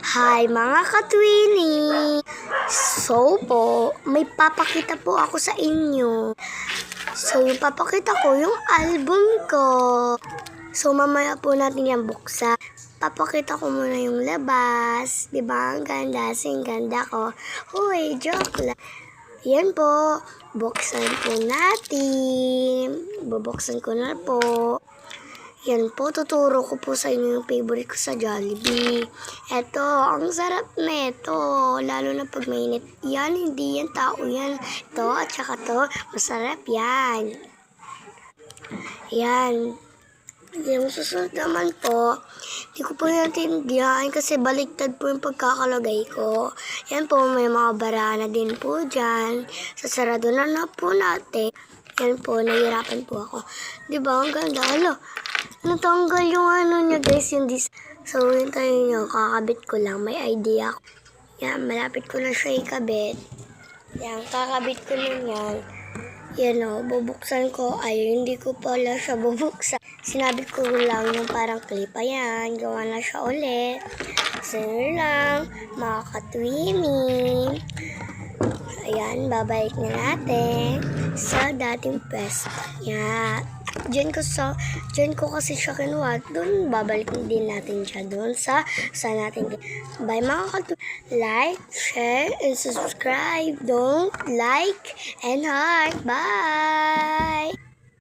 Hi mga katwini! So po, may papakita po ako sa inyo. So yung papakita ko, yung album ko. So mamaya po natin yan buksan. Papakita ko muna yung labas. Diba? Ang ganda. Sing ganda ko. Huy, joke lang. Yan po. Buksan po natin. Bubuksan ko na po. Yan po, tuturo ko po sa inyo yung favorite ko sa Jollibee. Eto, ang sarap neto. Lalo na pag mainit. Yan, hindi yan tao yan. Ito, at saka to, masarap yan. Yan. Yung susunod naman po, hindi ko po natindihan kasi baliktad po yung pagkakalagay ko. Yan po, may mga barana din po dyan. Sasarado na po natin. Yan po, nahihirapan po ako. Diba, ang ganda. Hala, natanggal yung ano niya guys, yung So, hintayin nyo, kakabit ko lang. May idea ako. Yan, malapit ko na siya ikabit. Yan, kakabit ko na yan. Yan o, bubuksan ko. Ay, hindi ko pala siya bubuksan. Sinabit ko lang yung parang clip. Ayan, gawa na siya ulit. So, yun lang, mga katwini. Ayan, babalik na natin sa dating pwesto. Yan. Diyan ko kasi siya kinuha. Doon, babalik din natin siya doon sa natin. Bye mga katu. Like, share, and subscribe. Don't like and heart. Bye!